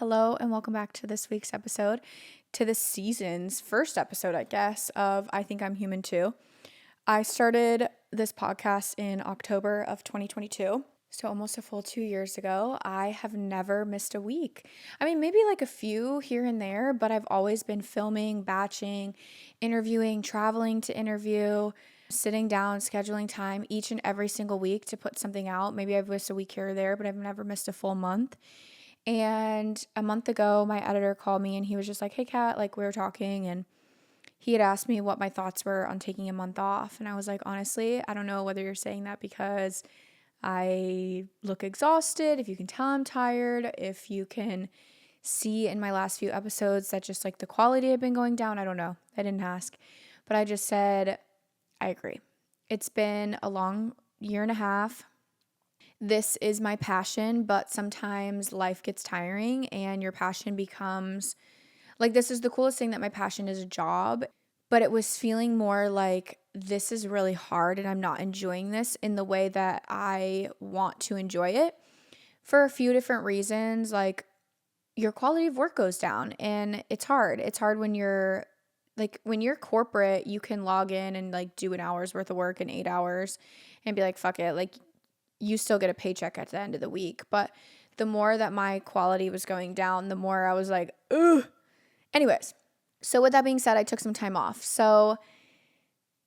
Hello, and welcome back to this week's episode, to this season's first episode, I guess, of I Think I'm Human Too. I started this podcast in October of 2022, so almost a full 2 years ago. I have never missed a week. I mean, maybe like a few here and there, but I've always been filming, batching, interviewing, traveling to interview, sitting down, scheduling time each and every single week to put something out. Maybe I've missed a week here or there, but I've never missed a full month. And a month ago, my editor called me and he was just like, "Hey, Kat," like we were talking, and he had asked me what my thoughts were on taking a month off. And I was like, honestly, I don't know whether you're saying that because I look exhausted, if you can tell I'm tired, if you can see in my last few episodes that just like the quality had been going down. I don't know. I didn't ask. But I just said, I agree. It's been a long year and a half. This is my passion, but sometimes life gets tiring and your passion becomes like, this is the coolest thing, that my passion is a job, but it was feeling more like this is really hard and I'm not enjoying this in the way that I want to enjoy it for a few different reasons. Like, your quality of work goes down and it's hard. It's hard when you're when you're corporate, you can log in and like do an hour's worth of work in 8 hours and be like, fuck it. Like, you still get a paycheck at the end of the week. But the more that my quality was going down, the more I was like, ugh. Anyways, so with that being said, I took some time off. So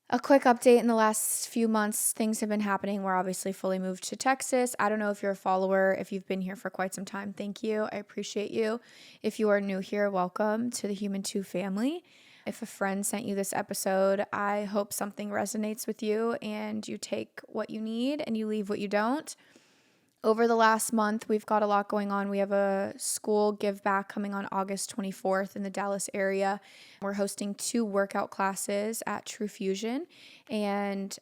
a quick update: in the last few months, things have been happening. We're obviously fully moved to Texas. I don't know if you're a follower, if you've been here for quite some time. Thank you. I appreciate you. If you are new here, welcome to the Human 2 family. If a friend sent you this episode, I hope something resonates with you and you take what you need and you leave what you don't. Over the last month, we've got a lot going on. We have a school give back coming on August 24th in the Dallas area. We're hosting 2 workout classes at True Fusion. And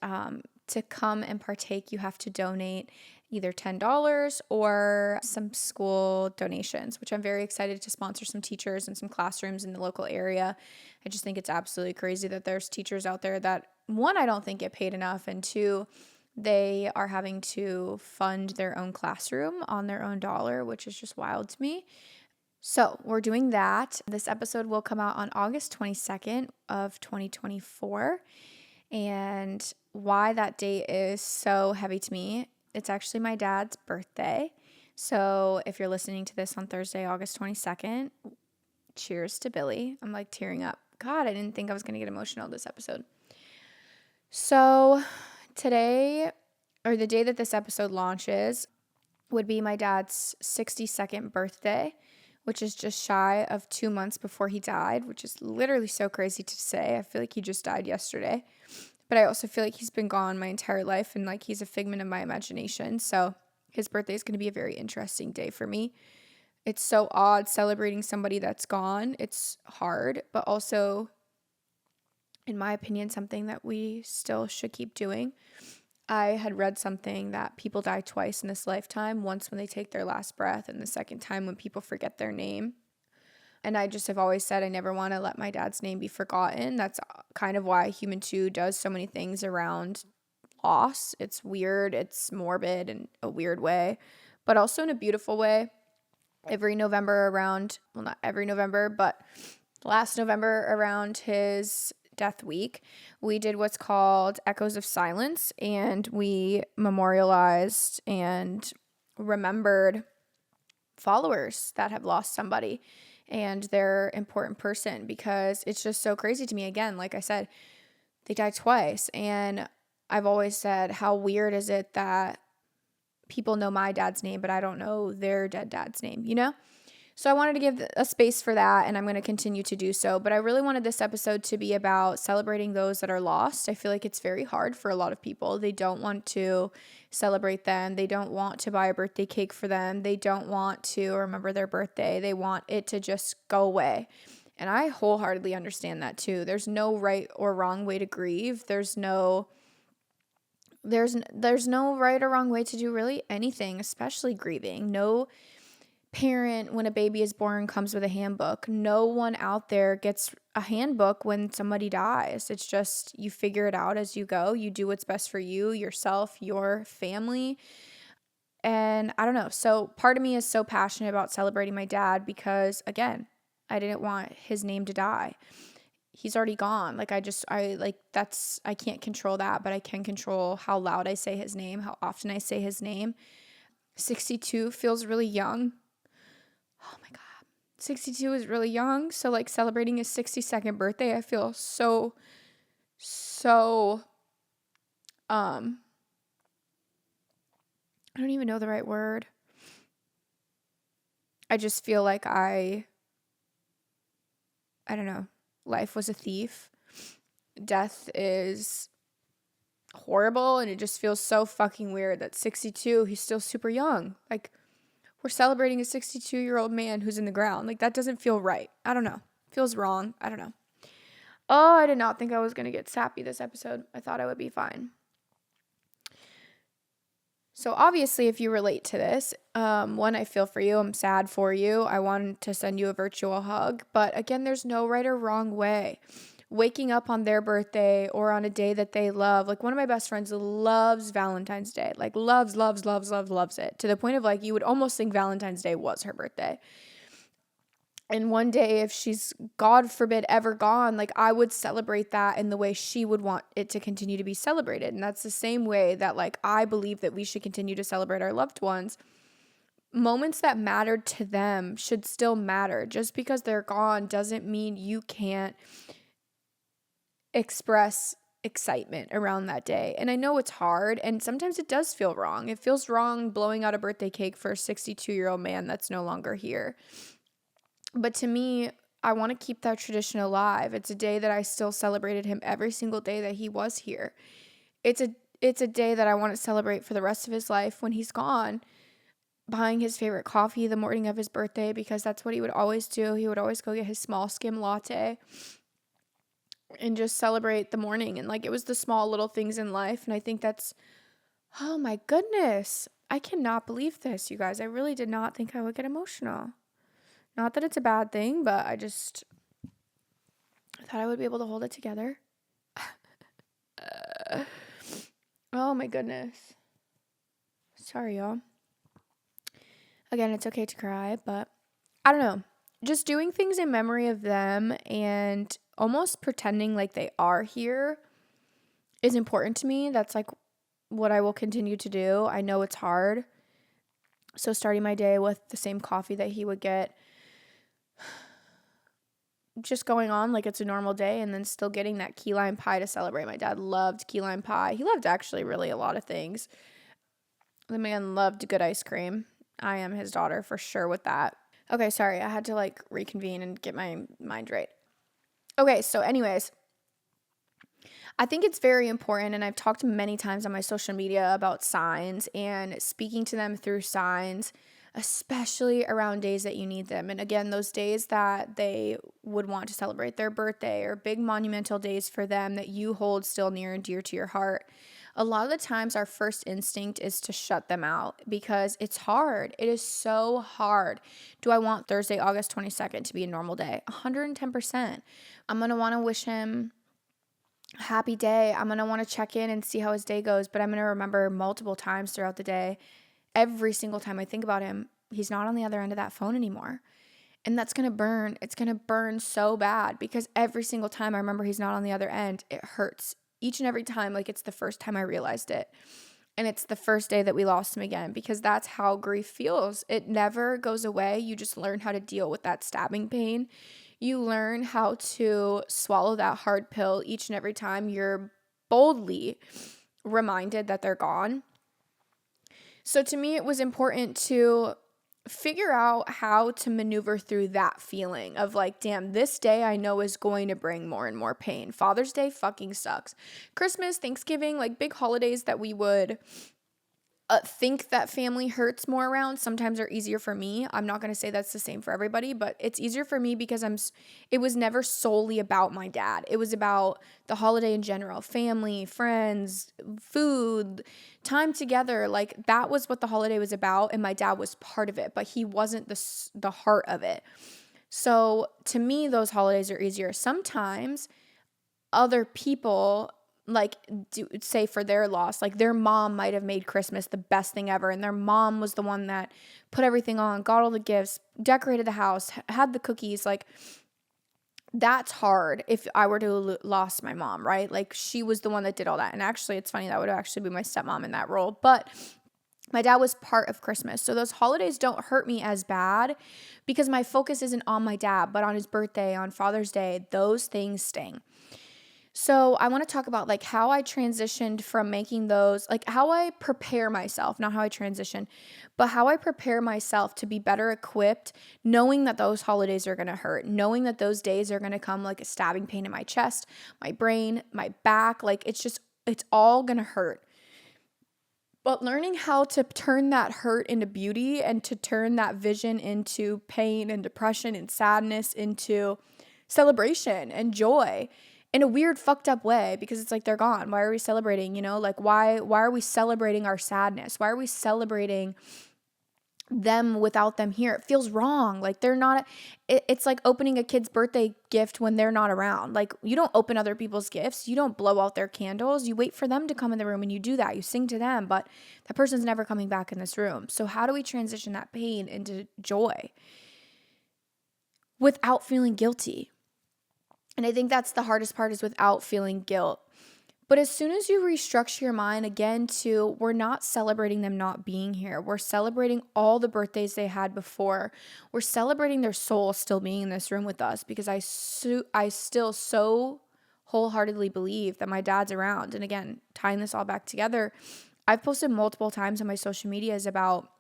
to come and partake, you have to donate either $10 or some school donations, which I'm very excited to sponsor some teachers and some classrooms in the local area. I just think it's absolutely crazy that there's teachers out there that, one, I don't think get paid enough, and two, they are having to fund their own classroom on their own dollar, which is just wild to me. So we're doing that. This episode will come out on August 22nd of 2024. And why that date is so heavy to me, it's actually my dad's birthday. So if you're listening to this on Thursday, August 22nd, cheers to Billy. I'm like tearing up. God, I didn't think I was going to get emotional this episode. So today, or the day that this episode launches, would be my dad's 62nd birthday, which is just shy of 2 months before he died, which is literally so crazy to say. I feel like he just died yesterday. But I also feel like he's been gone my entire life and like he's a figment of my imagination. So his birthday is going to be a very interesting day for me. It's so odd celebrating somebody that's gone. It's hard, but also, in my opinion, something that we still should keep doing. I had read something that people die twice in this lifetime, once when they take their last breath and the second time when people forget their name. And I just have always said I never want to let my dad's name be forgotten. That's kind of why Human 2 does so many things around loss. It's weird, it's morbid in a weird way, but also in a beautiful way. Every November around, well, not every November, but last November around his death week, we did what's called Echoes of Silence, and we memorialized and remembered followers that have lost somebody and their important person, because it's just so crazy to me. Again, like I said, they died twice, and I've always said, how weird is it that people know my dad's name, but I don't know their dead dad's name, you know? So I wanted to give a space for that, and I'm going to continue to do so. But I really wanted this episode to be about celebrating those that are lost. I feel like it's very hard for a lot of people. They don't want to celebrate them. They don't want to buy a birthday cake for them. They don't want to remember their birthday. They want it to just go away. And I wholeheartedly understand that too. There's no right or wrong way to grieve. There's no right or wrong way to do really anything, especially grieving. No parent, when a baby is born, comes with a handbook. No one out there gets a handbook when somebody dies. It's just, you figure it out as you go. You do what's best for you, yourself, your family. And I don't know. So part of me is so passionate about celebrating my dad because, again, I didn't want his name to die. He's already gone. Like, I can't control that, but I can control how loud I say his name, how often I say his name. 62 feels really young. Oh my God. 62 is really young. So, like, celebrating his 62nd birthday, I feel so, I don't even know the right word. I just feel like I don't know. Life was a thief. Death is horrible, and it just feels so fucking weird that 62, he's still super young. Like, we're celebrating a 62-year-old man who's in the ground. Like, that doesn't feel right. I don't know. Feels wrong. I don't know. Oh, I did not think I was going to get sappy this episode. I thought I would be fine. So obviously, if you relate to this, one, I feel for you. I'm sad for you. I want to send you a virtual hug. But again, there's no right or wrong way. Waking up on their birthday or on a day that they love. Like, one of my best friends loves Valentine's Day. Like, loves it. To the point of, like, you would almost think Valentine's Day was her birthday. And one day, if she's, God forbid, ever gone, like, I would celebrate that in the way she would want it to continue to be celebrated. And that's the same way that, like, I believe that we should continue to celebrate our loved ones. Moments that mattered to them should still matter. Just because they're gone doesn't mean you can't express excitement around that day. And I know it's hard, and sometimes it does feel wrong. It feels wrong blowing out a birthday cake for a 62-year-old man that's no longer here. But to me, I want to keep that tradition alive. It's a day that I still celebrated him every single day that he was here. It's a day that I want to celebrate for the rest of his life when he's gone. Buying his favorite coffee the morning of his birthday, because that's what he would always do. He would always go get his small skim latte and just celebrate the morning. And, like, it was the small little things in life. And I think that's, oh my goodness, I cannot believe this, you guys. I really did not think I would get emotional. Not that it's a bad thing, but I thought I would be able to hold it together. Oh my goodness. Sorry, y'all. Again, it's okay to cry, but I don't know. Just doing things in memory of them and almost pretending like they are here is important to me. That's, like, what I will continue to do. I know it's hard. So starting my day with the same coffee that he would get, just going on like it's a normal day, and then still getting that key lime pie to celebrate. My dad loved key lime pie. He loved actually really a lot of things. The man loved good ice cream. I am his daughter for sure with that. Okay, sorry. I had to, like, reconvene and get my mind right. Okay, so anyways, I think it's very important, and I've talked many times on my social media about signs and speaking to them through signs, especially around days that you need them. And again, those days that they would want to celebrate their birthday or big monumental days for them that you hold still near and dear to your heart. A lot of the times our first instinct is to shut them out because it's hard. It is so hard. Do I want Thursday, August 22nd to be a normal day? 110%. I'm going to want to wish him a happy day. I'm going to want to check in and see how his day goes, but I'm going to remember multiple times throughout the day, every single time I think about him, he's not on the other end of that phone anymore. And that's going to burn. It's going to burn so bad because every single time I remember he's not on the other end, it hurts. Each and every time, like it's the first time I realized it. And it's the first day that we lost him again, because that's how grief feels. It never goes away. You just learn how to deal with that stabbing pain. You learn how to swallow that hard pill each and every time you're boldly reminded that they're gone. So to me, it was important to figure out how to maneuver through that feeling of like, damn, this day I know is going to bring more and more pain. Father's Day fucking sucks. Christmas, Thanksgiving, like big holidays that we would think that family hurts more around sometimes are easier for me. I'm not going to say that's the same for everybody, but it's easier for me because it was never solely about my dad. It was about the holiday in general, family, friends, food, time together. Like that was what the holiday was about, and my dad was part of it, but he wasn't the heart of it. So to me, those holidays are easier. Sometimes other people like say for their loss, like their mom might have made Christmas the best thing ever, and their mom was the one that put everything on, got all the gifts, decorated the house, had the cookies. Like, that's hard if I were to lost my mom, right? Like, she was the one that did all that. And actually, it's funny, that would actually be my stepmom in that role. But my dad was part of Christmas. So those holidays don't hurt me as bad because my focus isn't on my dad, but on his birthday, on Father's Day. Those things sting. So I want to talk about like how I transitioned from making those, like how I prepare myself, not how I transition, but how I prepare myself to be better equipped, knowing that those holidays are going to hurt, knowing that those days are going to come like a stabbing pain in my chest, my brain, my back. Like, it's all going to hurt. But learning how to turn that hurt into beauty and to turn that vision into pain and depression and sadness into celebration and joy in a weird, fucked up way, because it's like they're gone. Why are we celebrating? Like why are we celebrating our sadness? Why are we celebrating them without them here? It feels wrong. Like they're not, it's like opening a kid's birthday gift when they're not around. Like, you don't open other people's gifts. You don't blow out their candles. You wait for them to come in the room and you do that. You sing to them, but that person's never coming back in this room. So how do we transition that pain into joy without feeling guilty? And I think that's the hardest part, is without feeling guilt. But as soon as you restructure your mind again to, we're not celebrating them not being here. We're celebrating all the birthdays they had before. We're celebrating their soul still being in this room with us, because I still so wholeheartedly believe that my dad's around. And again, tying this all back together, I've posted multiple times on my social medias about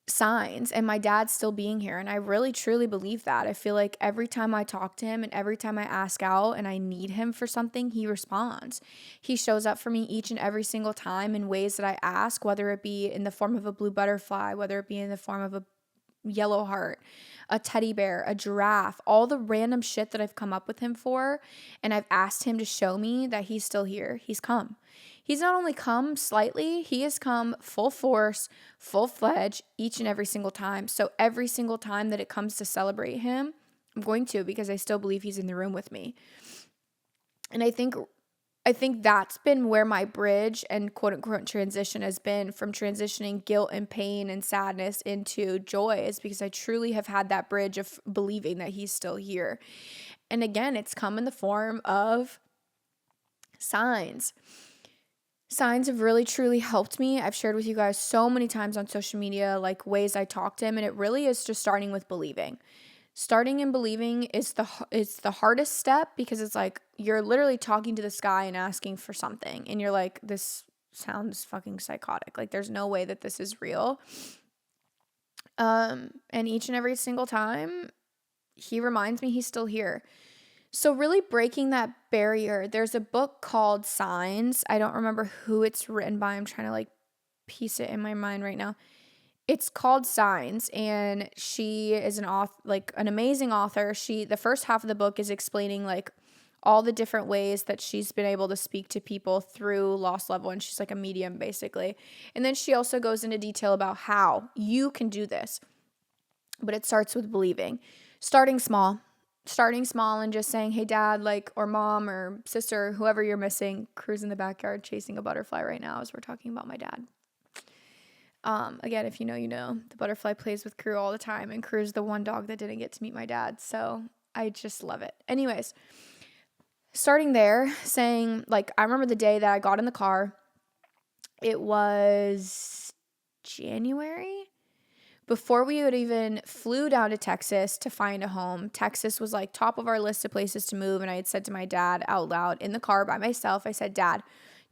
signs and my dad still being here, and I really truly believe that. I feel like every time I talk to him and every time I ask out and I need him for something, he responds. He shows up for me each and every single time in ways that I ask, whether it be in the form of a blue butterfly, whether it be in the form of a yellow heart, a teddy bear, a giraffe, all the random shit that I've come up with him for, and I've asked him to show me that he's still here. He's come. He's not only come slightly, he has come full force, full-fledged each and every single time. So every single time that it comes to celebrate him, I'm going to, because I still believe he's in the room with me. And I think that's been where my bridge and quote unquote transition has been, from transitioning guilt and pain and sadness into joy, is because I truly have had that bridge of believing that he's still here. And again, it's come in the form of signs. Signs have really truly helped me. I've shared with you guys so many times on social media, like ways I talk to him, and it really is just starting with believing. Starting and believing is the hardest step, because it's like you're literally talking to the sky and asking for something, and you're like, this sounds fucking psychotic. Like, there's no way that this is real. And each and every single time, he reminds me he's still here. So really breaking that barrier. There's a book called Signs. I don't remember who it's written by. I'm trying to like piece it in my mind right now. It's called Signs, and she is an author, like an amazing author. The first half of the book is explaining like all the different ways that she's been able to speak to people through lost loved ones. She's like a medium basically. And then she also goes into detail about how you can do this. But it starts with believing. Starting small and just saying, hey dad, like, or mom or sister, whoever you're missing. Crew's in the backyard chasing a butterfly right now as we're talking about my dad. Again, if you know, you know, the butterfly plays with Crew all the time, and Crew's the one dog that didn't get to meet my dad. So I just love it. Anyways, starting there, saying, like, I remember the day that I got in the car. It was January. Before we had even flew down to Texas to find a home. Texas was like top of our list of places to move. And I had said to my dad out loud in the car by myself, I said, Dad,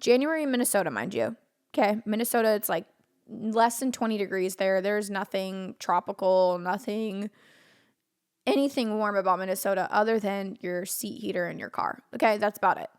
January in Minnesota, mind you. Okay, Minnesota, it's like less than 20 degrees there. There's nothing tropical, anything warm about Minnesota other than your seat heater in your car. Okay, that's about it.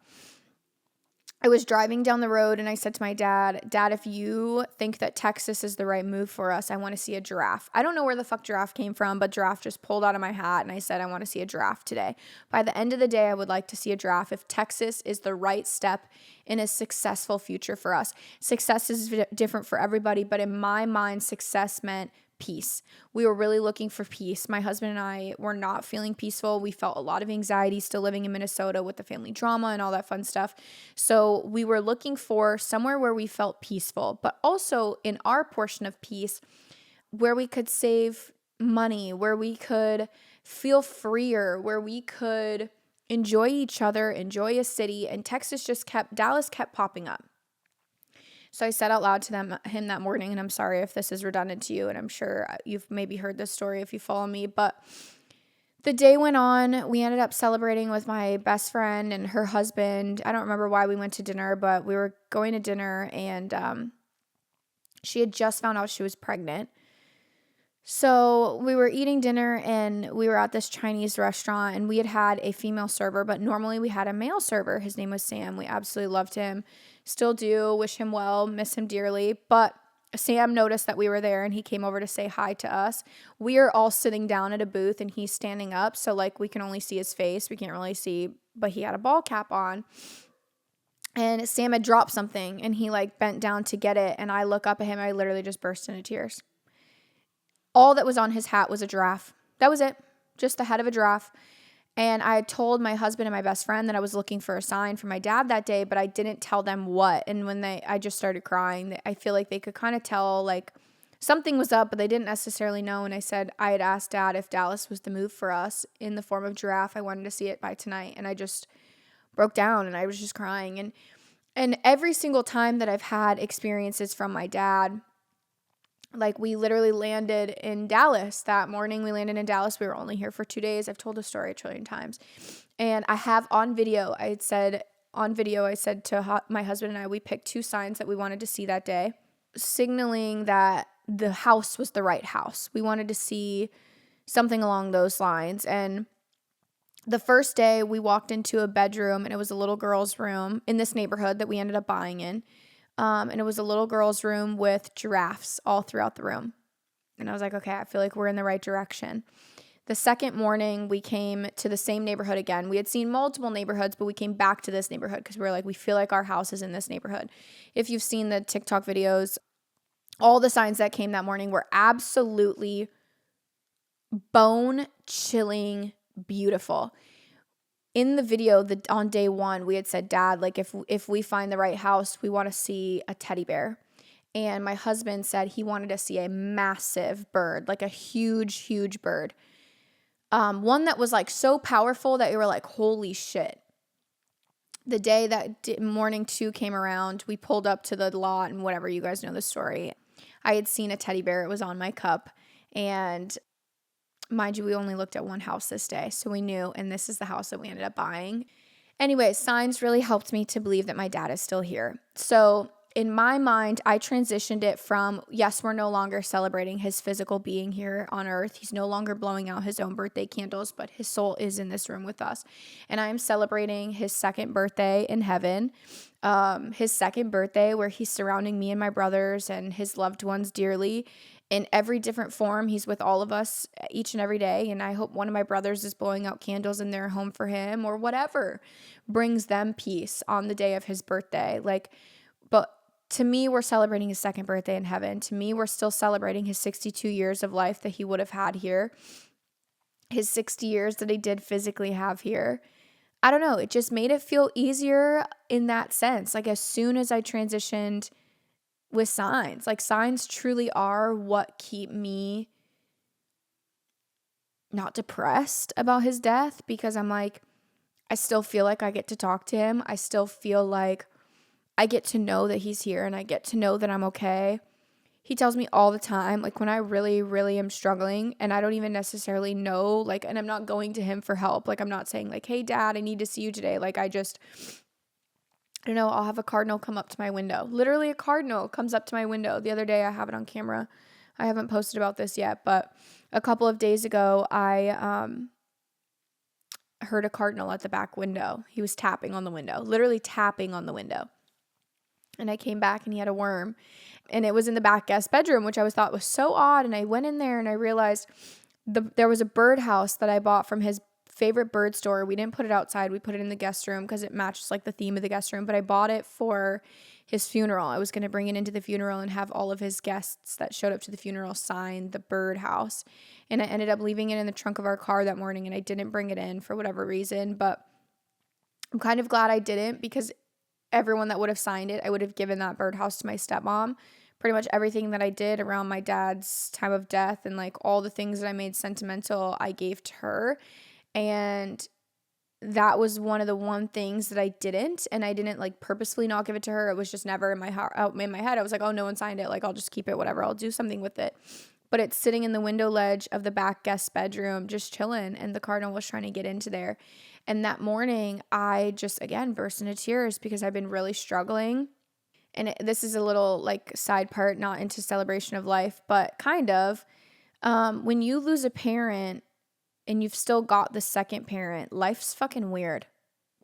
I was driving down the road and I said to my dad, if you think that Texas is the right move for us, I want to see a giraffe. I don't know where the fuck giraffe came from, but giraffe just pulled out of my hat, and I said, I want to see a giraffe today. By the end of the day, I would like to see a giraffe if Texas is the right step in a successful future for us. Success is different for everybody, but in my mind, success meant peace. We were really looking for peace. My husband and I were not feeling peaceful. We felt a lot of anxiety still living in Minnesota with the family drama and all that fun stuff. So we were looking for somewhere where we felt peaceful, but also in our portion of peace, where we could save money, where we could feel freer, where we could enjoy each other, enjoy a city. And Dallas kept popping up. So I said out loud to him that morning, and I'm sorry if this is redundant to you, and I'm sure you've maybe heard this story if you follow me, but the day went on. We ended up celebrating with my best friend and her husband. I don't remember why we went to dinner, but we were going to dinner, and she had just found out she was pregnant. So we were eating dinner, and we were at this Chinese restaurant, and we had a female server, but normally we had a male server. His name was Sam. We absolutely loved him. Still do. Wish him well. Miss him dearly. But Sam noticed that we were there, and he came over to say hi to us. We are all sitting down at a booth, and he's standing up. So, like, we can only see his face. We can't really see, but he had a ball cap on. And Sam had dropped something, and he, like, bent down to get it. And I look up at him. I literally just burst into tears. All that was on his hat was a giraffe. That was it. Just the head of a giraffe. And I told my husband and my best friend that I was looking for a sign for my dad that day, but I didn't tell them what. And when I just started crying, I feel like they could kind of tell, like, something was up, but they didn't necessarily know. And I said, I had asked Dad if Dallas was the move for us in the form of giraffe. I wanted to see it by tonight. And I just broke down, and I was just crying. And every single time that I've had experiences from my dad, like, we literally landed in Dallas that morning. We landed in Dallas. We were only here for 2 days. I've told the story a trillion times. And I have on video, I said to my husband and I, we picked 2 signs that we wanted to see that day, signaling that the house was the right house. We wanted to see something along those lines. And the first day we walked into a bedroom, and it was a little girl's room in this neighborhood that we ended up buying in. And it was a little girl's room with giraffes all throughout the room. And I was like, okay, I feel like we're in the right direction. The second morning, we came to the same neighborhood again. We had seen multiple neighborhoods, but we came back to this neighborhood because we were like, we feel like our house is in this neighborhood. If you've seen the TikTok videos, all the signs that came that morning were absolutely bone-chilling beautiful. In the video, on day 1, we had said, Dad, like, if we find the right house, we want to see a teddy bear. And my husband said he wanted to see a massive bird, like a huge, huge bird. One that was, like, so powerful that we were like, holy shit. The day that morning 2 came around, we pulled up to the lot, and whatever, you guys know the story. I had seen a teddy bear. It was on my cup. And mind you, we only looked at one house this day, so we knew, and this is the house that we ended up buying. Anyway, signs really helped me to believe that my dad is still here. So in my mind, I transitioned it from, yes, we're no longer celebrating his physical being here on earth. He's no longer blowing out his own birthday candles, but his soul is in this room with us. And I am celebrating his second birthday in heaven, his second birthday where he's surrounding me and my brothers and his loved ones dearly. In every different form, he's with all of us each and every day. And I hope one of my brothers is blowing out candles in their home for him, or whatever brings them peace on the day of his birthday. But to me, we're celebrating his second birthday in heaven. To me, we're still celebrating his 62 years of life that he would have had here, his 60 years that he did physically have here. I don't know. It just made it feel easier in that sense. Like, as soon as I transitioned with signs, like, signs truly are what keep me not depressed about his death, because I'm like, I still feel like I get to talk to him. I still feel like I get to know that he's here, and I get to know that I'm okay. He tells me all the time, like, when I really, really am struggling and I don't even necessarily know, like, and I'm not going to him for help. Like, I'm not saying, like, hey, Dad, I need to see you today. Like, I don't know, I'll have a cardinal come up to my window. Literally, a cardinal comes up to my window. The other day, I have it on camera. I haven't posted about this yet, but a couple of days ago, I heard a cardinal at the back window. He was tapping on the window, literally tapping on the window. And I came back, and he had a worm, and it was in the back guest bedroom, which I thought was so odd. And I went in there, and I realized there was a birdhouse that I bought from his favorite bird store. We didn't put it outside. We put it in the guest room because it matches like the theme of the guest room. But I bought it for his funeral. I was going to bring it into the funeral and have all of his guests that showed up to the funeral sign the birdhouse. And I ended up leaving it in the trunk of our car that morning, and I didn't bring it in for whatever reason. But I'm kind of glad I didn't, because everyone that would have signed it, I would have given that birdhouse to my stepmom. Pretty much everything that I did around my dad's time of death and like all the things that I made sentimental, I gave to her. And that was one of the one things that I didn't, and I didn't like purposefully not give it to her. It was just never in my heart, in my head. I was like, oh, no one signed it. Like, I'll just keep it, whatever. I'll do something with it. But it's sitting in the window ledge of the back guest bedroom, just chilling. And the cardinal was trying to get into there. And that morning, I just, again, burst into tears because I've been really struggling. And this is a little like side part, not into celebration of life, but kind of. When you lose a parent, and you've still got the second parent, life's fucking weird.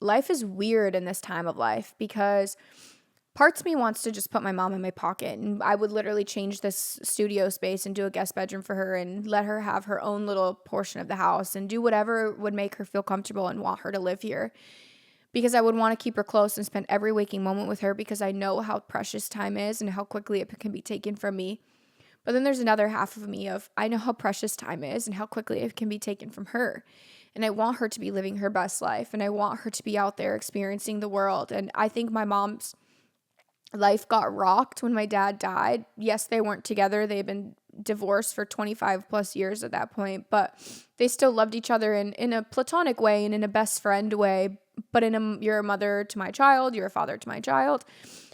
Life is weird in this time of life, because parts of me wants to just put my mom in my pocket, and I would literally change this studio space and do a guest bedroom for her and let her have her own little portion of the house and do whatever would make her feel comfortable and want her to live here, because I would want to keep her close and spend every waking moment with her, because I know how precious time is and how quickly it can be taken from me. But then there's another half of me of, I know how precious time is and how quickly it can be taken from her. And I want her to be living her best life, and I want her to be out there experiencing the world. And I think my mom's life got rocked when my dad died. Yes, they weren't together. They've been divorced for 25 plus years at that point, but they still loved each other in a platonic way and in a best friend way, but in a you're a mother to my child, you're a father to my child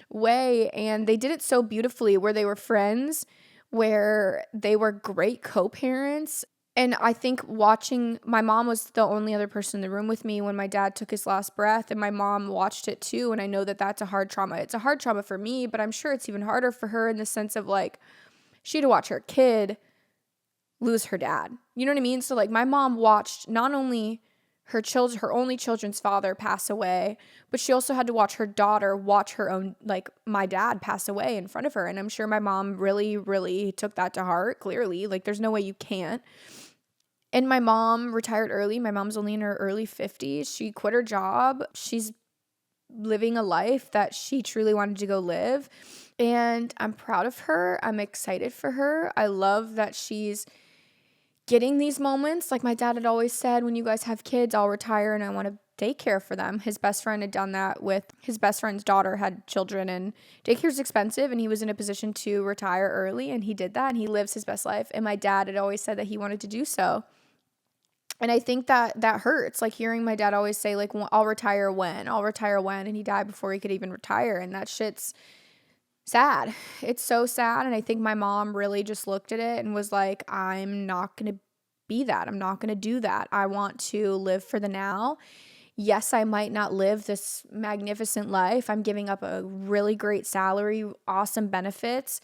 way. And they did it so beautifully, where they were friends, where they were great co-parents. And I think watching, my mom was the only other person in the room with me when my dad took his last breath, and my mom watched it too. And I know that that's a hard trauma. It's a hard trauma for me, but I'm sure it's even harder for her in the sense of like, she had to watch her kid lose her dad. You know what I mean? So like, my mom watched not only her only children's father pass away, but she also had to watch her daughter watch her own, like my dad pass away in front of her. And I'm sure my mom really, really took that to heart, clearly. Like, there's no way you can't. And my mom retired early. My mom's only in her early 50s. She quit her job. She's living a life that she truly wanted to go live. And I'm proud of her. I'm excited for her. I love that she's getting these moments. Like my dad had always said, when you guys have kids, I'll retire and I want to daycare for them. His best friend had done that with his best friend's daughter, had children, and daycare's expensive, and he was in a position to retire early, and he did that, and he lives his best life. And my dad had always said that he wanted to do so. And I think that hurts, like hearing my dad always say, like, I'll retire when, and he died before he could even retire. And that shit's sad. It's so sad. And I think my mom really just looked at it and was like, I'm not going to be that. I'm not going to do that. I want to live for the now. Yes, I might not live this magnificent life. I'm giving up a really great salary, awesome benefits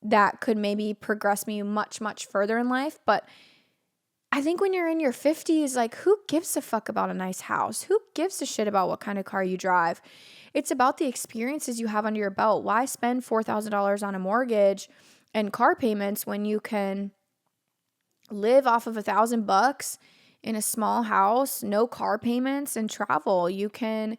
that could maybe progress me much, much further in life. But I think when you're in your 50s, like, who gives a fuck about a nice house? Who gives a shit about what kind of car you drive? It's about the experiences you have under your belt. Why spend $4,000 on a mortgage and car payments when you can live off of $1,000 in a small house, no car payments, and travel? You can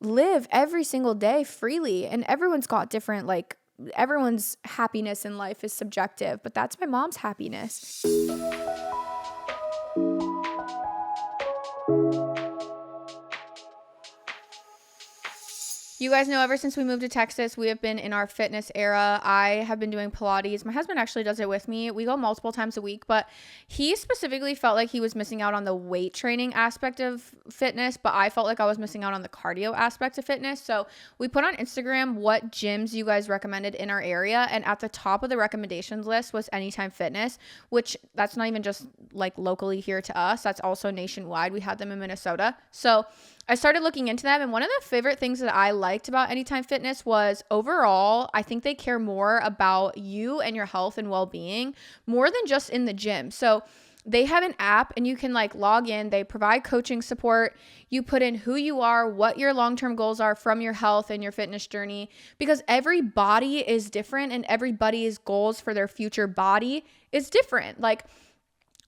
live every single day freely, and everyone's got different, like, everyone's happiness in life is subjective, but that's my mom's happiness. You guys know, ever since we moved to Texas, we have been in our fitness era. I have been doing Pilates. My husband actually does it with me. We go multiple times a week, but he specifically felt like he was missing out on the weight training aspect of fitness, but I felt like I was missing out on the cardio aspect of fitness. So we put on Instagram what gyms you guys recommended in our area, and at the top of the recommendations list was Anytime Fitness, which that's not even just like locally here to us. That's also nationwide. We had them in Minnesota. So I started looking into them, and one of the favorite things that I liked about Anytime Fitness was overall, I think they care more about you and your health and well-being more than just in the gym. So they have an app, and you can like log in. They provide coaching support. You put in who you are, what your long-term goals are from your health and your fitness journey, because every body is different and everybody's goals for their future body is different. Like,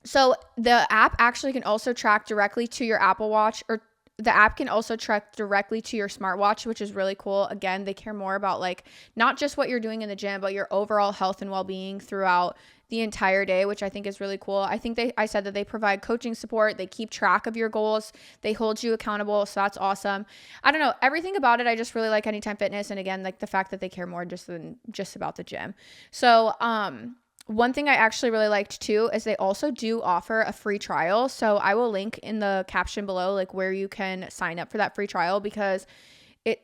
So the app actually can also track directly to your Apple Watch, or the app can also track directly to your smartwatch, which is really cool. Again, they care more about like not just what you're doing in the gym, but your overall health and well-being throughout the entire day, which I think is really cool. I said that they provide coaching support, they keep track of your goals, they hold you accountable, so that's awesome. I don't know, everything about it I just really like Anytime Fitness, and again, like the fact that they care more just than just about the gym. So one thing I actually really liked too is they also do offer a free trial. So I will link in the caption below like where you can sign up for that free trial, because it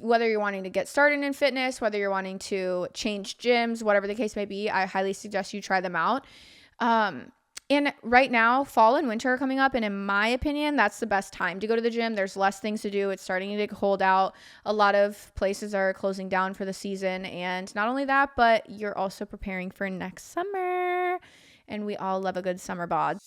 whether you're wanting to get started in fitness, whether you're wanting to change gyms, whatever the case may be, I highly suggest you try them out. And right now, fall and winter are coming up, and in my opinion, that's the best time to go to the gym. There's less things to do. It's starting to get cold out. A lot of places are closing down for the season, and not only that, but you're also preparing for next summer, and we all love a good summer bod.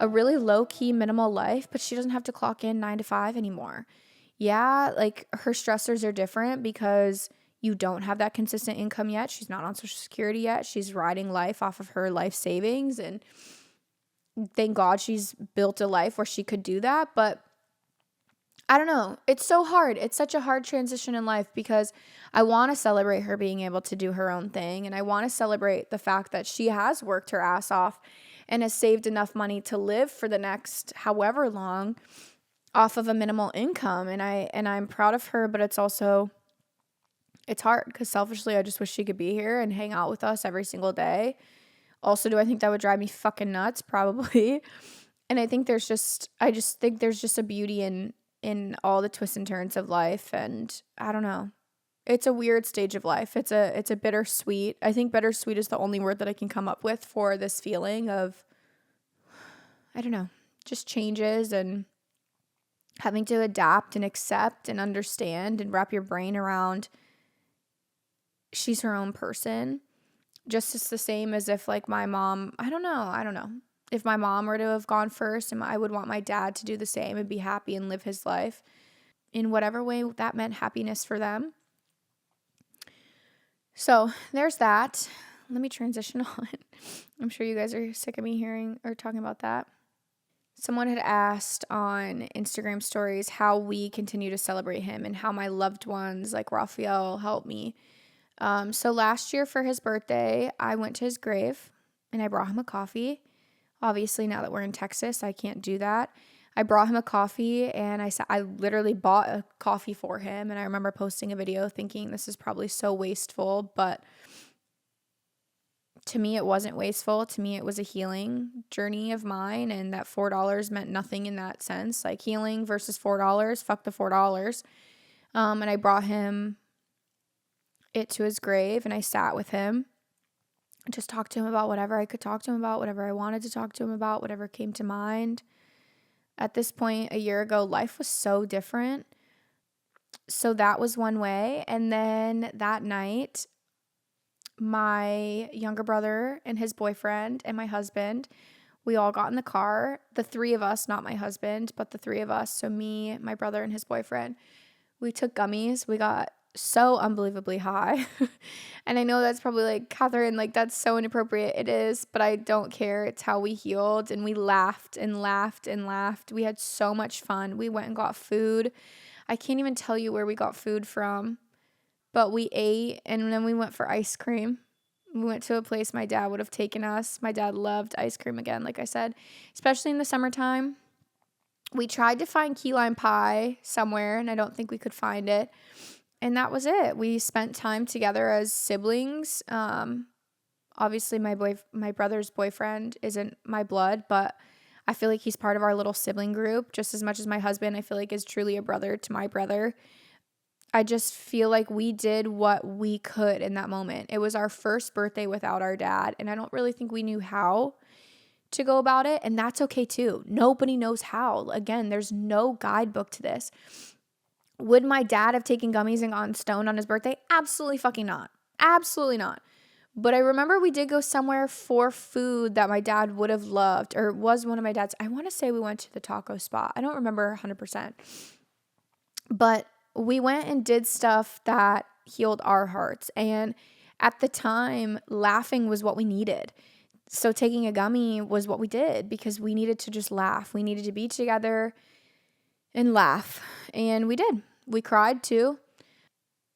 A really low-key minimal life, but she doesn't have to clock in 9 to 5 anymore. Yeah, like her stressors are different because you don't have that consistent income yet. She's not on Social Security yet. She's riding life off of her life savings, and thank God she's built a life where she could do that. But I don't know. It's so hard. It's such a hard transition in life because I want to celebrate her being able to do her own thing, and I want to celebrate the fact that she has worked her ass off and has saved enough money to live for the next however long off of a minimal income, and I'm proud of her, but it's hard because selfishly I just wish she could be here and hang out with us every single day. Also, do I think that would drive me fucking nuts? Probably. And I just think there's just a beauty in all the twists and turns of life, and I don't know. It's a weird stage of life. It's a bittersweet. I think bittersweet is the only word that I can come up with for this feeling of, I don't know, just changes and having to adapt and accept and understand and wrap your brain around she's her own person. Just as the same as if like my mom, I don't know. If my mom were to have gone first, and I would want my dad to do the same and be happy and live his life in whatever way that meant happiness for them. So there's that. Let me transition on. I'm sure you guys are sick of me hearing or talking about that. Someone had asked on Instagram stories how we continue to celebrate him and how my loved ones like Raphael help me. So last year for his birthday, I went to his grave and I brought him a coffee. Obviously, now that we're in Texas, I can't do that. I brought him a coffee, and I literally bought a coffee for him. And I remember posting a video thinking this is probably so wasteful, but to me, it wasn't wasteful. To me, it was a healing journey of mine, and that $4 meant nothing in that sense. Like healing versus $4, fuck the $4. And I brought him it to his grave, and I sat with him. Just talked to him about whatever I could talk to him about, whatever I wanted to talk to him about, whatever came to mind. At this point, a year ago, life was so different. So that was one way. And then that night, my younger brother and his boyfriend and my husband, we all got in the car. The three of us, not my husband, but the three of us. So me, my brother, and his boyfriend. We took gummies. We got so unbelievably high. And I know that's probably like, Catherine, like that's so inappropriate. It is, but I don't care. It's how we healed, and we laughed and laughed and laughed. We had so much fun. We went and got food. I can't even tell you where we got food from, but we ate, and then we went for ice cream. We went to a place my dad would have taken us. My dad loved ice cream again, like I said, especially in the summertime. We tried to find key lime pie somewhere, and I don't think we could find it. And that was it. We spent time together as siblings. Obviously, my brother's boyfriend isn't my blood, but I feel like he's part of our little sibling group just as much as my husband, I feel like, is truly a brother to my brother. I just feel like we did what we could in that moment. It was our first birthday without our dad, and I don't really think we knew how to go about it, and that's okay too. Nobody knows how. Again, there's no guidebook to this. Would my dad have taken gummies and gone stoned on his birthday? Absolutely fucking not. Absolutely not. But I remember we did go somewhere for food that my dad would have loved, or was one of my dad's. I want to say we went to the taco spot. I don't remember 100%. But we went and did stuff that healed our hearts. And at the time, laughing was what we needed. So taking a gummy was what we did because we needed to just laugh. We needed to be together and laugh. And we did. We cried too.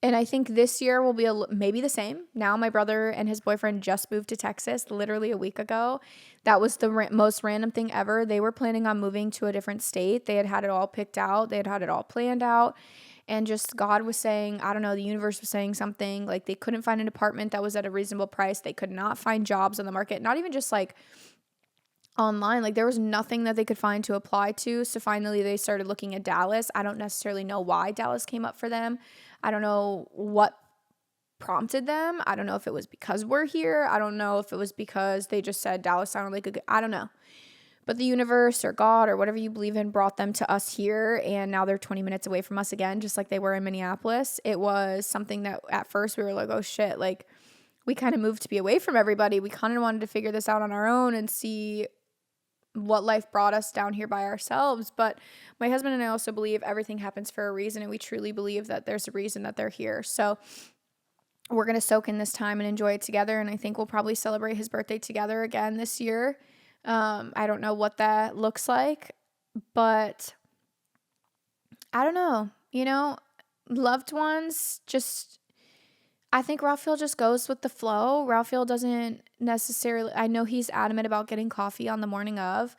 And I think this year will be maybe the same. Now my brother and his boyfriend just moved to Texas literally a week ago. That was the most random thing ever. They were planning on moving to a different state. They had it all picked out. They had it all planned out. And just God was saying, I don't know, the universe was saying something. Like they couldn't find an apartment that was at a reasonable price. They could not find jobs on the market. Not even just like online. Like there was nothing that they could find to apply to. So finally they started looking at Dallas. I don't necessarily know why Dallas came up for them. I don't know what prompted them. I don't know if it was because we're here. I don't know if it was because they just said Dallas sounded like a good, I don't know. But the universe or God or whatever you believe in brought them to us here, and now they're 20 minutes away from us again, just like they were in Minneapolis. It was something that at first we were like, oh shit, like we kind of moved to be away from everybody. We kind of wanted to figure this out on our own and see what life brought us down here by ourselves. But my husband and I also believe everything happens for a reason, and we truly believe that there's a reason that they're here. So we're going to soak in this time and enjoy it together, and I think we'll probably celebrate his birthday together again this year. I don't know what that looks like, but I don't know, loved ones just, I think Raphael just goes with the flow. Raphael doesn't necessarily, I know he's adamant about getting coffee on the morning of.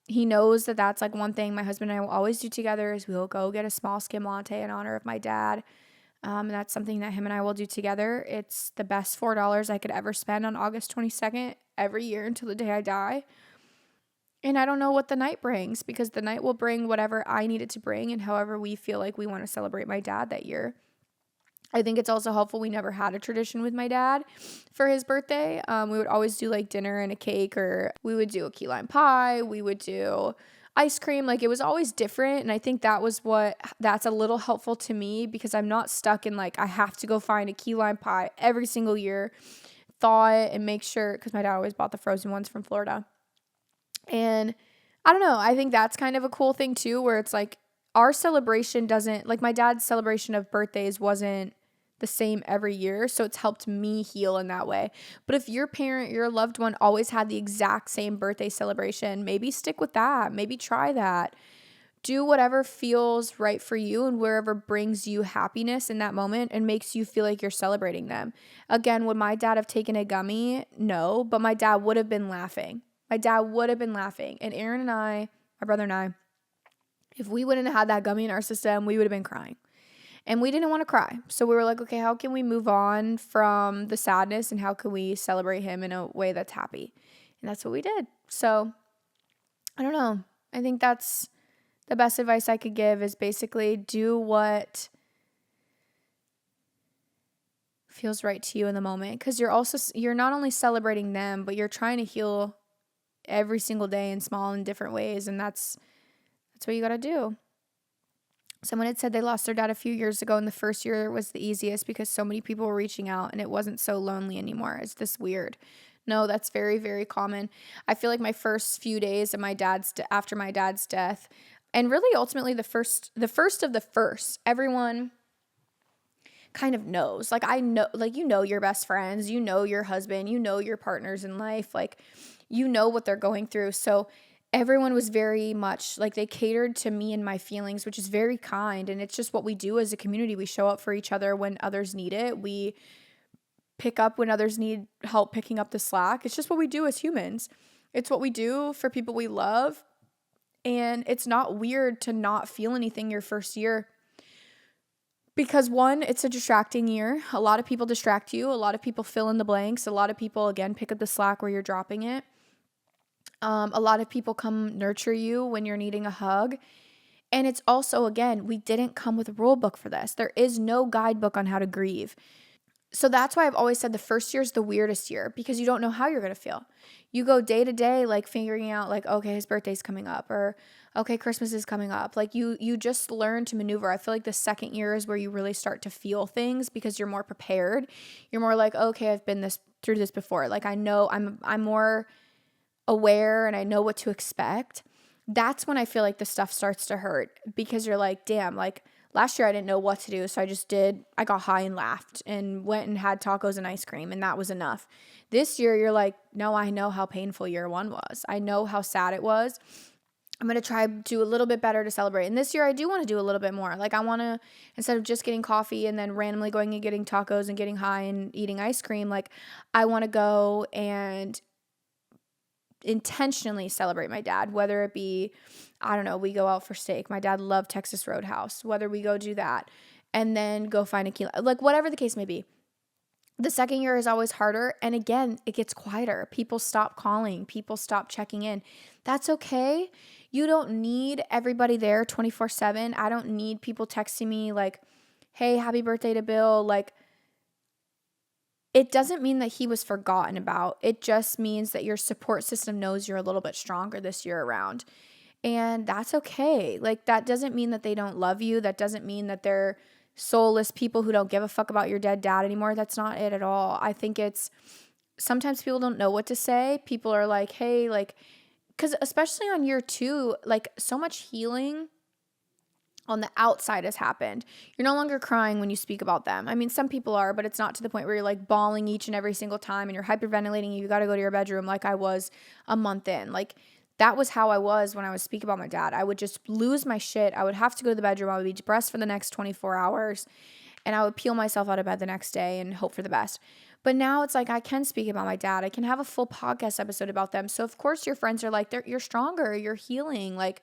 He knows that that's like one thing my husband and I will always do together is we'll go get a small skim latte in honor of my dad. And that's something that him and I will do together. It's the best $4 I could ever spend on August 22nd every year until the day I die. And I don't know what the night brings because the night will bring whatever I need it to bring and however we feel like we want to celebrate my dad that year. I think it's also helpful we never had a tradition with my dad for his birthday. We would always do like dinner and a cake, or we would do a key lime pie. We would do ice cream. Like it was always different. And I think that's a little helpful to me because I'm not stuck in like I have to go find a key lime pie every single year, thaw it and make sure, because my dad always bought the frozen ones from Florida. And I don't know. I think that's kind of a cool thing too, where it's like our celebration doesn't, like my dad's celebration of birthdays wasn't the same every year. So it's helped me heal in that way. But if your parent, your loved one always had the exact same birthday celebration, maybe stick with that. Maybe try that. Do whatever feels right for you and wherever brings you happiness in that moment and makes you feel like you're celebrating them. Again, would my dad have taken a gummy? No, but my dad would have been laughing. My dad would have been laughing. And Aaron and I, my brother and I, if we wouldn't have had that gummy in our system, we would have been crying. And we didn't want to cry. So we were like, okay, how can we move on from the sadness and how can we celebrate him in a way that's happy? And that's what we did. So I don't know. I think that's the best advice I could give is basically do what feels right to you in the moment. Because you're not only celebrating them, but you're trying to heal every single day in small and different ways. And that's what you got to do. Someone had said they lost their dad a few years ago, and the first year was the easiest because so many people were reaching out and it wasn't so lonely anymore. Is this weird? No, that's very, very common. I feel like my first few days of after my dad's death, and really ultimately the first of the first, everyone kind of knows. Like I know, like your best friends, your husband, your partners in life, like what they're going through. So everyone was very much like they catered to me and my feelings, which is very kind. And it's just what we do as a community. We show up for each other when others need it. We pick up when others need help picking up the slack. It's just what we do as humans. It's what we do for people we love. And it's not weird to not feel anything your first year. Because one, it's a distracting year. A lot of people distract you. A lot of people fill in the blanks. A lot of people, again, pick up the slack where you're dropping it. A lot of people come nurture you when you're needing a hug. And it's also, again, we didn't come with a rule book for this. There is no guidebook on how to grieve. So that's why I've always said the first year is the weirdest year because you don't know how you're going to feel. You go day to day, like figuring out like, okay, his birthday's coming up, or okay, Christmas is coming up. Like you just learn to maneuver. I feel like the second year is where you really start to feel things because you're more prepared. You're more like, okay, I've been through this before. Like I know I'm more aware and I know what to expect. That's when I feel like the stuff starts to hurt because you're like, damn, like Last year I didn't know what to do, so I got high and laughed and went and had tacos and ice cream, and that was enough. This year you're like, no, I know how painful year one was. I know how sad it was. I'm going to try to do a little bit better to celebrate. And this year I do want to do a little bit more. Like I want to, instead of just getting coffee and then randomly going and getting tacos and getting high and eating ice cream, like I want to go and intentionally celebrate my dad, whether it be, I don't know, we go out for steak. My dad loved Texas Roadhouse, whether we go do that and then go find a kilo, like whatever the case may be. The second year is always harder. And again, it gets quieter. People stop calling. People stop checking in. That's okay. You don't need everybody there 24/7. I don't need people texting me like, hey, happy birthday to Bill. Like, it doesn't mean that he was forgotten about. It just means that your support system knows you're a little bit stronger this year around. And that's okay. Like, that doesn't mean that they don't love you. That doesn't mean that they're soulless people who don't give a fuck about your dead dad anymore. That's not it at all. I think it's sometimes people don't know what to say. People are like, hey, like, because especially on year two, like so much healing on the outside has happened. You're no longer crying when you speak about them. I mean, some people are, but it's not to the point where you're like bawling each and every single time and you're hyperventilating and you got to go to your bedroom like I was a month in. Like, that was how I was when I would speak about my dad. I would just lose my shit. I would have to go to the bedroom. I would be depressed for the next 24 hours. And I would peel myself out of bed the next day and hope for the best. But now it's like I can speak about my dad. I can have a full podcast episode about them. So, of course, your friends are like, you're stronger. You're healing. Like,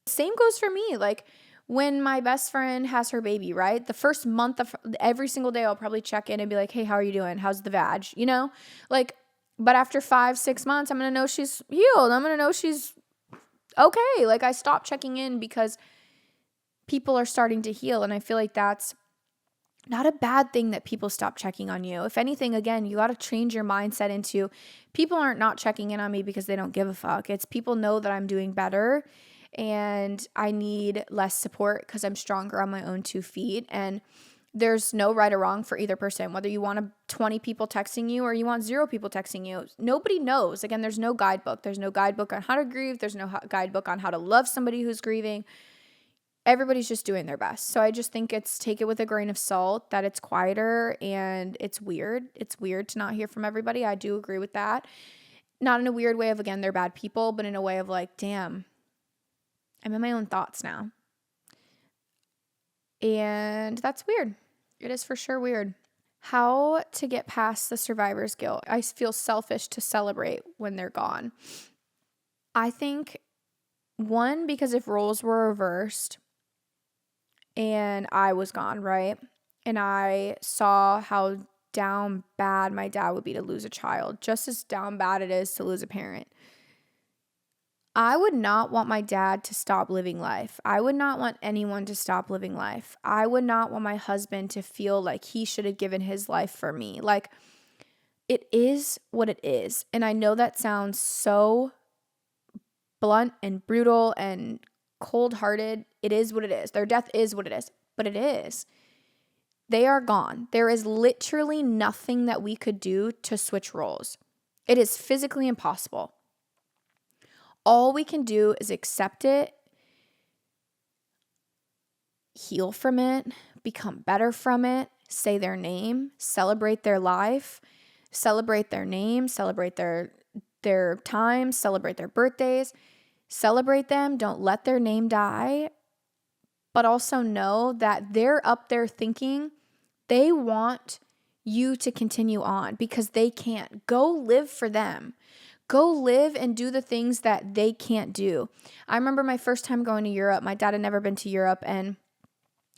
same goes for me. Like, when my best friend has her baby, right? The first month of every single day, I'll probably check in and be like, hey, how are you doing? How's the vag? You know? Like, but after 5-6 months, I'm going to know she's healed. I'm going to know she's okay. Like, I stopped checking in because people are starting to heal. And I feel like that's not a bad thing that people stop checking on you. If anything, again, you got to change your mindset into people aren't not checking in on me because they don't give a fuck. It's people know that I'm doing better and I need less support because I'm stronger on my own 2 feet. And there's no right or wrong for either person, whether you want 20 people texting you or you want 0 people texting you. Nobody knows. Again, there's no guidebook. There's no guidebook on how to grieve. There's no guidebook on how to love somebody who's grieving. Everybody's just doing their best. So I just think take it with a grain of salt that it's quieter and it's weird. It's weird to not hear from everybody. I do agree with that. Not in a weird way of, again, they're bad people, but in a way of like, damn, I'm in my own thoughts now. And that's weird. It is for sure weird. How to get past the survivor's guilt. I feel selfish to celebrate when they're gone. I think, one, because if roles were reversed and I was gone, right? And I saw how down bad my dad would be to lose a child, just as down bad it is to lose a parent. I would not want my dad to stop living life. I would not want anyone to stop living life. I would not want my husband to feel like he should have given his life for me. Like, it is what it is. And I know that sounds so blunt and brutal and cold-hearted. It is what it is. Their death is what it is. But it is. They are gone. There is literally nothing that we could do to switch roles. It is physically impossible. All we can do is accept it, heal from it, become better from it, say their name, celebrate their life, celebrate their name, celebrate their time, celebrate their birthdays, celebrate them. Don't let their name die, but also know that they're up there thinking they want you to continue on because they can't. Go live for them. Go live and do the things that they can't do. I remember my first time going to Europe. My dad had never been to Europe, and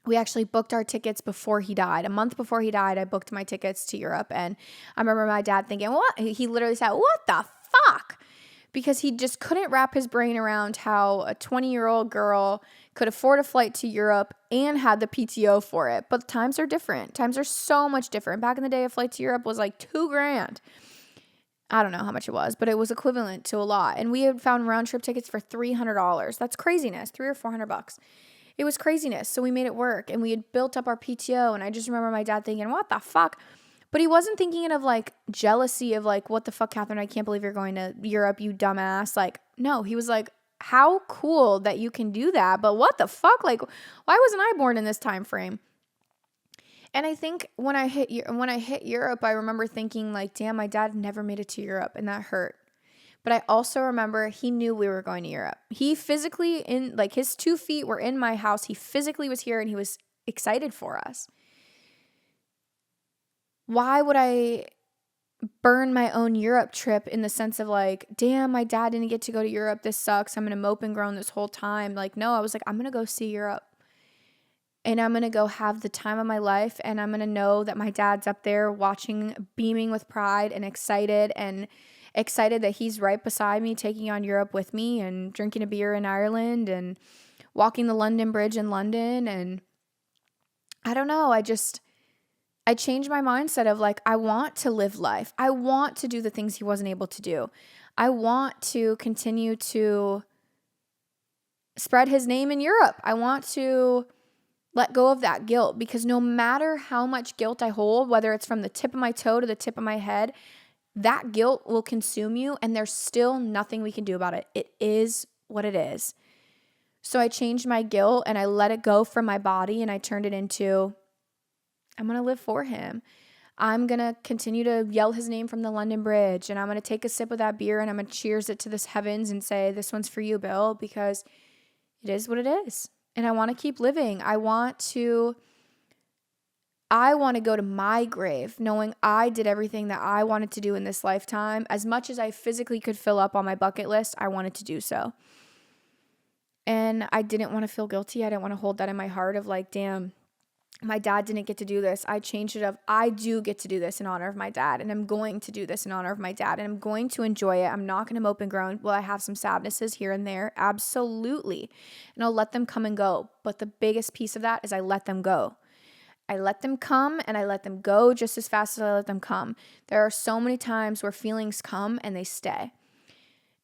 we actually booked our tickets before he died. A month before he died, I booked my tickets to Europe, and I remember my dad thinking, what? He literally said, what the fuck? Because he just couldn't wrap his brain around how a 20-year-old girl could afford a flight to Europe and had the PTO for it. But times are different. Times are so much different. Back in the day, a flight to Europe was like $2,000. I don't know how much it was, but it was equivalent to a lot. And we had found round trip tickets for $300. That's craziness, $300 or $400. It was craziness. So we made it work, and we had built up our PTO. And I just remember my dad thinking, what the fuck? But he wasn't thinking of like jealousy of like, what the fuck, Catherine? I can't believe you're going to Europe, you dumbass. Like, no, he was like, how cool that you can do that. But what the fuck? Like, why wasn't I born in this time frame? And I think when I hit Europe, I remember thinking like, damn, my dad never made it to Europe, and that hurt. But I also remember he knew we were going to Europe. He physically like his 2 feet were in my house. He physically was here and he was excited for us. Why would I burn my own Europe trip in the sense of like, damn, my dad didn't get to go to Europe. This sucks. I'm going to mope and groan this whole time. Like, no, I was like, I'm going to go see Europe. And I'm going to go have the time of my life. And I'm going to know that my dad's up there watching, beaming with pride and excited that he's right beside me, taking on Europe with me and drinking a beer in Ireland and walking the London Bridge in London. And I don't know, I changed my mindset of like, I want to live life. I want to do the things he wasn't able to do. I want to continue to spread his name in Europe. I want to let go of that guilt, because no matter how much guilt I hold, whether it's from the tip of my toe to the tip of my head, that guilt will consume you, and there's still nothing we can do about it. It is what it is. So I changed my guilt and I let it go from my body, and I turned it into, I'm going to live for him. I'm going to continue to yell his name from the London Bridge, and I'm going to take a sip of that beer and I'm going to cheers it to this heavens and say, this one's for you, Bill, because it is what it is. And I want to keep living. I want to go to my grave knowing I did everything that I wanted to do in this lifetime. As much as I physically could fill up on my bucket list, I wanted to do so. And I didn't want to feel guilty. I didn't want to hold that in my heart of like, damn, my dad didn't get to do this. I changed it of, I do get to do this in honor of my dad, and I'm going to do this in honor of my dad, and I'm going to enjoy it. I'm not going to mope and groan. Will I have some sadnesses here and there? Absolutely. And I'll let them come and go. But the biggest piece of that is I let them go. I let them come and I let them go just as fast as I let them come. There are so many times where feelings come and they stay.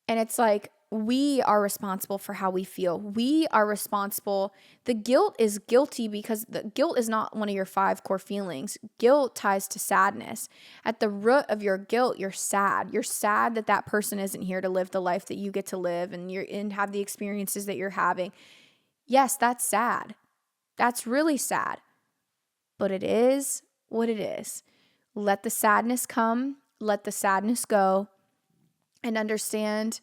And it's like, we are responsible for how we feel. We are responsible. The guilt is guilty because the guilt is not one of your 5 core feelings. Guilt ties to sadness. At the root of your guilt, you're sad. You're sad that that person isn't here to live the life that you get to live and have the experiences that you're having. Yes, that's sad. That's really sad. But it is what it is. Let the sadness come. Let the sadness go. And understand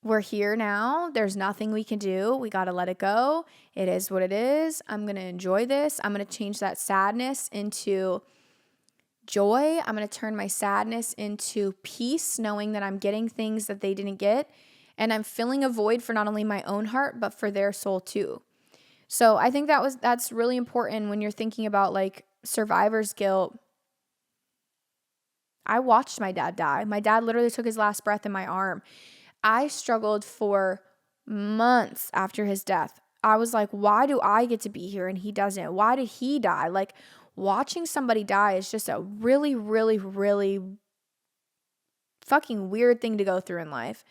we're here now. There's nothing we can do. We got to let it go. It is what it is. I'm going to enjoy this. I'm going to change that sadness into joy. I'm going to turn my sadness into peace, knowing that I'm getting things that they didn't get. And I'm filling a void for not only my own heart, but for their soul too. So I think that's really important when you're thinking about like survivor's guilt. I watched my dad die. My dad literally took his last breath in my arm. I struggled for months after his death. I was like, why do I get to be here and he doesn't? Why did he die? Like, watching somebody die is just a really, really, really fucking weird thing to go through in life.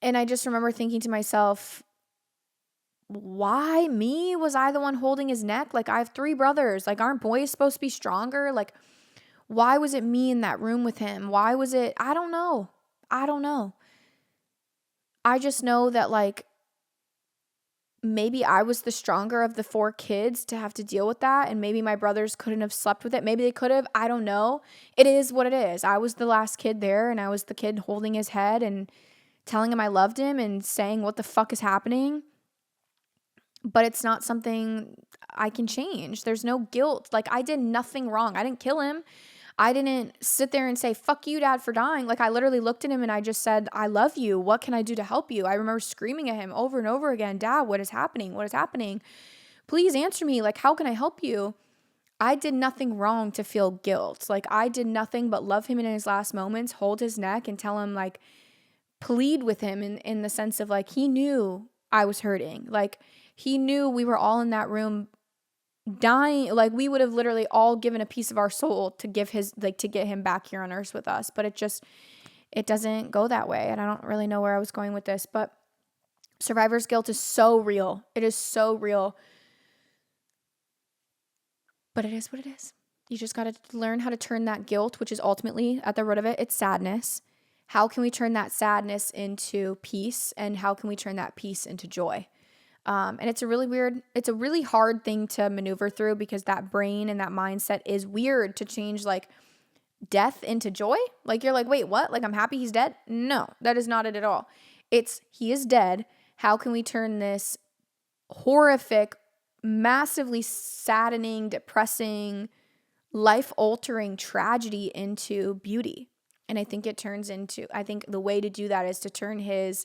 And I just remember thinking to myself, why me? Was I the one holding his neck? Like, I have 3 brothers. Like, aren't boys supposed to be stronger? Like, why was it me in that room with him? Why was it? I don't know. I just know that like maybe I was the stronger of the 4 kids to have to deal with that. And maybe my brothers couldn't have slept with it. Maybe they could have. I don't know. It is what it is. I was the last kid there, and I was the kid holding his head and telling him I loved him and saying, what the fuck is happening? But it's not something I can change. There's no guilt. Like, I did nothing wrong. I didn't kill him. I didn't sit there and say, fuck you, Dad, for dying. Like, I literally looked at him and I just said, I love you. What can I do to help you? I remember screaming at him over and over again, Dad, what is happening? What is happening? Please answer me. Like, how can I help you? I did nothing wrong to feel guilt. Like, I did nothing but love him in his last moments, hold his neck and tell him, like, plead with him in the sense of, like, he knew I was hurting. Like, he knew we were all in that room dying. Like, we would have literally all given a piece of our soul to give his, like, to get him back here on earth with us. But it doesn't go that way. And I don't really know where I was going with this, but survivor's guilt is so real. It is so real. But it is what it is. You just got to learn how to turn that guilt, which is ultimately at the root of it, it's sadness, How can we turn that sadness into peace? And how can we turn that peace into joy? And it's a really hard thing to maneuver through because that brain and that mindset is weird to change, like death into joy. Like you're like, wait, what? Like I'm happy he's dead? No, that is not it at all. It's he is dead. How can we turn this horrific, massively saddening, depressing, life-altering tragedy into beauty? And I think the way to do that is to turn his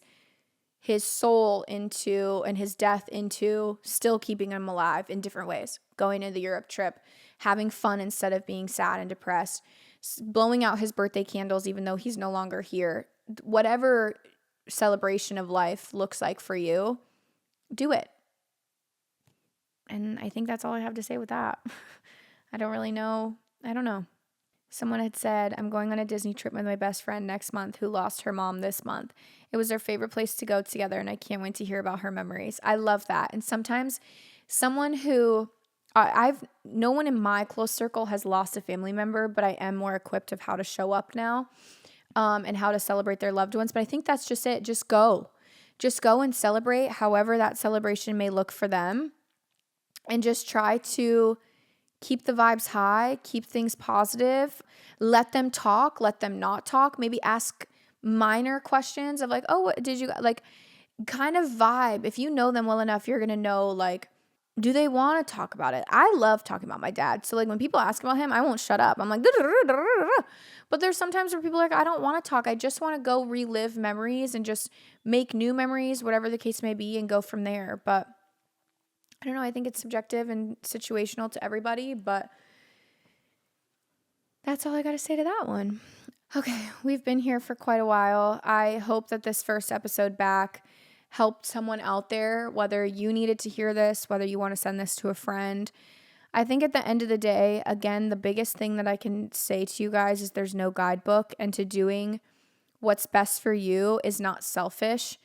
soul into and his death into still keeping him alive in different ways. Going to the Europe trip, having fun instead of being sad and depressed, blowing out his birthday candles even though he's no longer here. Whatever celebration of life looks like for you, do it. And I think that's all I have to say with that. I don't really know. I don't know. Someone had said, I'm going on a Disney trip with my best friend next month who lost her mom this month. It was their favorite place to go together, and I can't wait to hear about her memories. I love that. And sometimes someone who no one in my close circle has lost a family member, but I am more equipped of how to show up now, and how to celebrate their loved ones. But I think that's just it. Just go and celebrate however that celebration may look for them, and just try to keep the vibes high, keep things positive, let them talk, let them not talk, maybe ask minor questions of like, oh, what did you, like, kind of vibe. If you know them well enough, you're going to know, like, do they want to talk about it? I love talking about my dad. So like when people ask about him, I won't shut up. I'm like, but there's sometimes where people are like, I don't want to talk. I just want to go relive memories and just make new memories, whatever the case may be, and go from there. But I don't know. I think it's subjective and situational to everybody, but that's all I got to say to that one. Okay, we've been here for quite a while. I hope that this first episode back helped someone out there, whether you needed to hear this, whether you want to send this to a friend. I think at the end of the day, again, the biggest thing that I can say to you guys is there's no guidebook, and to doing what's best for you is not selfish.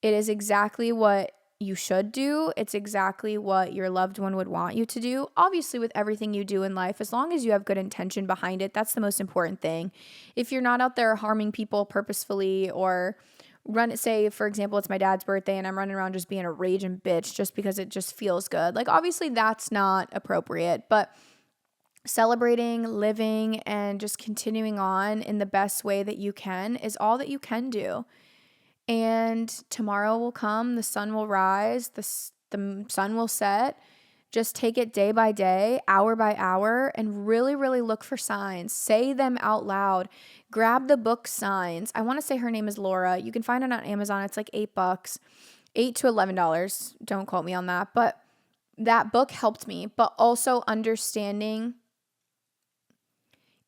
It is exactly what you should do. It's exactly what your loved one would want you to do. Obviously, with everything you do in life, as long as you have good intention behind it, that's the most important thing. If you're not out there harming people purposefully, or say, for example, it's my dad's birthday and I'm running around just being a raging bitch just because it just feels good. Like, obviously, that's not appropriate, but celebrating, living, and just continuing on in the best way that you can is all that you can do. And tomorrow will come, the sun will rise, the sun will set. Just take it day by day, hour by hour, and really, really look for signs. Say them out loud. Grab the book Signs. I want to say her name is Laura. You can find it on Amazon. It's like $8, $8 to $11. Don't quote me on that. But that book helped me. But also understanding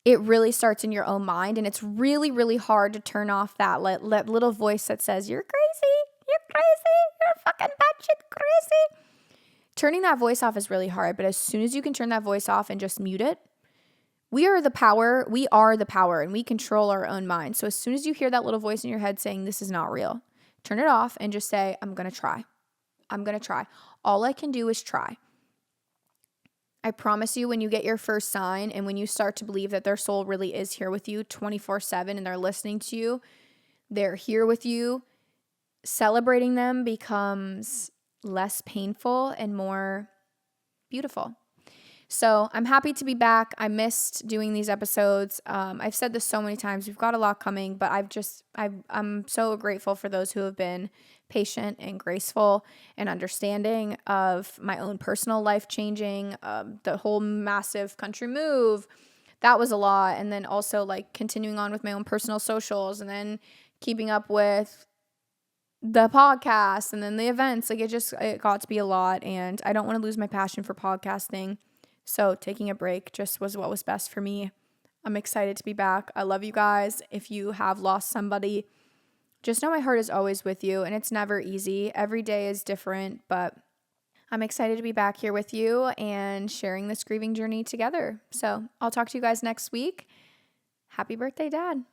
it really starts in your own mind, and it's really, really hard to turn off that little voice that says, you're crazy, you're fucking batshit crazy. Turning that voice off is really hard, but as soon as you can turn that voice off and just mute it, we are the power, and we control our own mind. So as soon as you hear that little voice in your head saying, this is not real, turn it off and just say, I'm going to try. All I can do is try. I promise you, when you get your first sign and when you start to believe that their soul really is here with you 24/7 and they're listening to you, they're here with you, celebrating them becomes less painful and more beautiful. So I'm happy to be back. I missed doing these episodes. I've said this so many times. We've got a lot coming, but I'm so grateful for those who have been patient and graceful and understanding of my own personal life changing, the whole massive country move. That was a lot. And then also like continuing on with my own personal socials, and then keeping up with the podcast and then the events. Like it got to be a lot, and I don't want to lose my passion for podcasting. So taking a break just was what was best for me. I'm excited to be back. I love you guys. If you have lost somebody, just know my heart is always with you, and it's never easy. Every day is different, but I'm excited to be back here with you and sharing this grieving journey together. So I'll talk to you guys next week. Happy birthday, Dad.